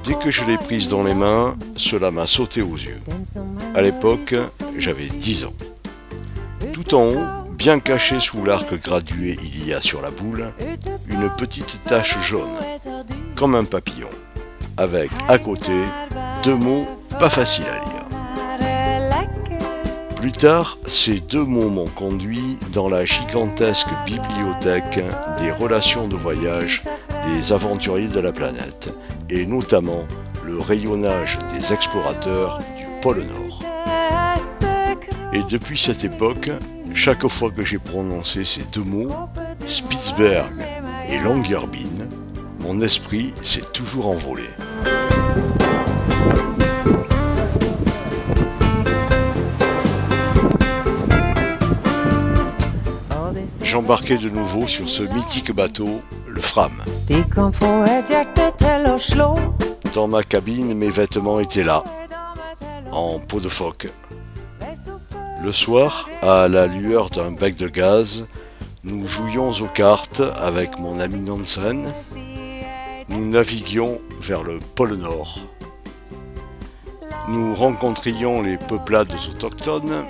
Dès que je l'ai prise dans les mains, cela m'a sauté aux yeux. À l'époque, j'avais 10 ans. Tout en haut, bien caché sous l'arc gradué il y a sur la boule, une petite tache jaune, comme un papillon, avec à côté 2 mots pas faciles à lire. Plus tard, ces 2 mots m'ont conduit dans la gigantesque bibliothèque des relations de voyage des aventuriers de la planète, et notamment le rayonnage des explorateurs du pôle Nord. Et depuis cette époque, chaque fois que j'ai prononcé ces 2 mots, Spitzberg et Longyearbyen, mon esprit s'est toujours envolé. J'embarquais de nouveau sur ce mythique bateau, le Fram. Dans ma cabine, mes vêtements étaient là, en peau de phoque. Le soir, à la lueur d'un bec de gaz, nous jouions aux cartes avec mon ami Nansen. Nous naviguions vers le pôle Nord. Nous rencontrions les peuplades autochtones.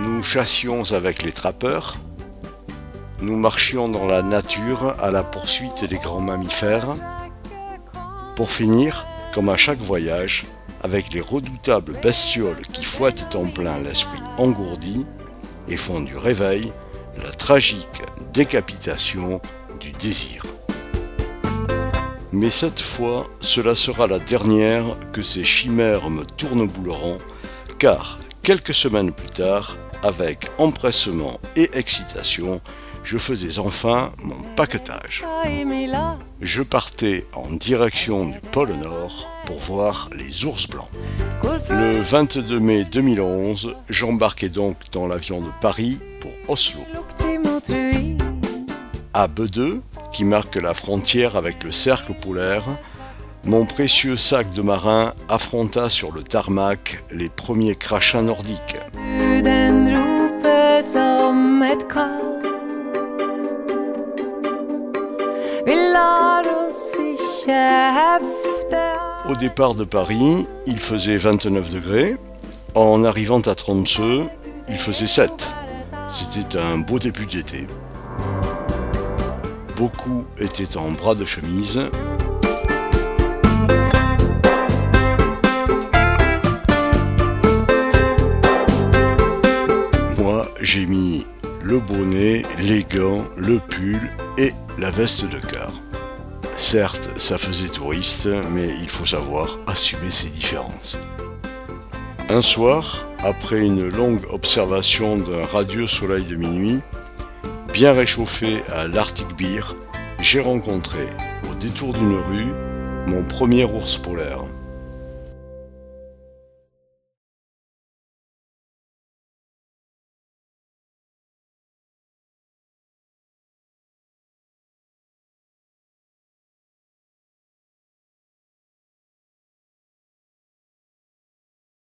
Nous chassions avec les trappeurs. Nous marchions dans la nature à la poursuite des grands mammifères. Pour finir, comme à chaque voyage, avec les redoutables bestioles qui fouettent en plein l'esprit engourdi et font du réveil la tragique décapitation du désir. Mais cette fois, cela sera la dernière que ces chimères me tournebouleront, car quelques semaines plus tard, avec empressement et excitation, je faisais enfin mon paquetage. Je partais en direction du pôle Nord pour voir les ours blancs. Le 22 mai 2011, j'embarquais donc dans l'avion de Paris pour Oslo. À Bødø, qui marque la frontière avec le cercle polaire, mon précieux sac de marin affronta sur le tarmac les premiers crachats nordiques. Au départ de Paris, il faisait 29 degrés. En arrivant à Tromsø, il faisait 7. C'était un beau début d'été. Beaucoup étaient en bras de chemise. Moi, j'ai mis le bonnet, les gants, le pull et la veste de quart. Certes, ça faisait touriste, mais il faut savoir assumer ses différences. Un soir, après une longue observation d'un radieux soleil de minuit, bien réchauffé à l'Arctic Beer, j'ai rencontré, au détour d'une rue, mon premier ours polaire.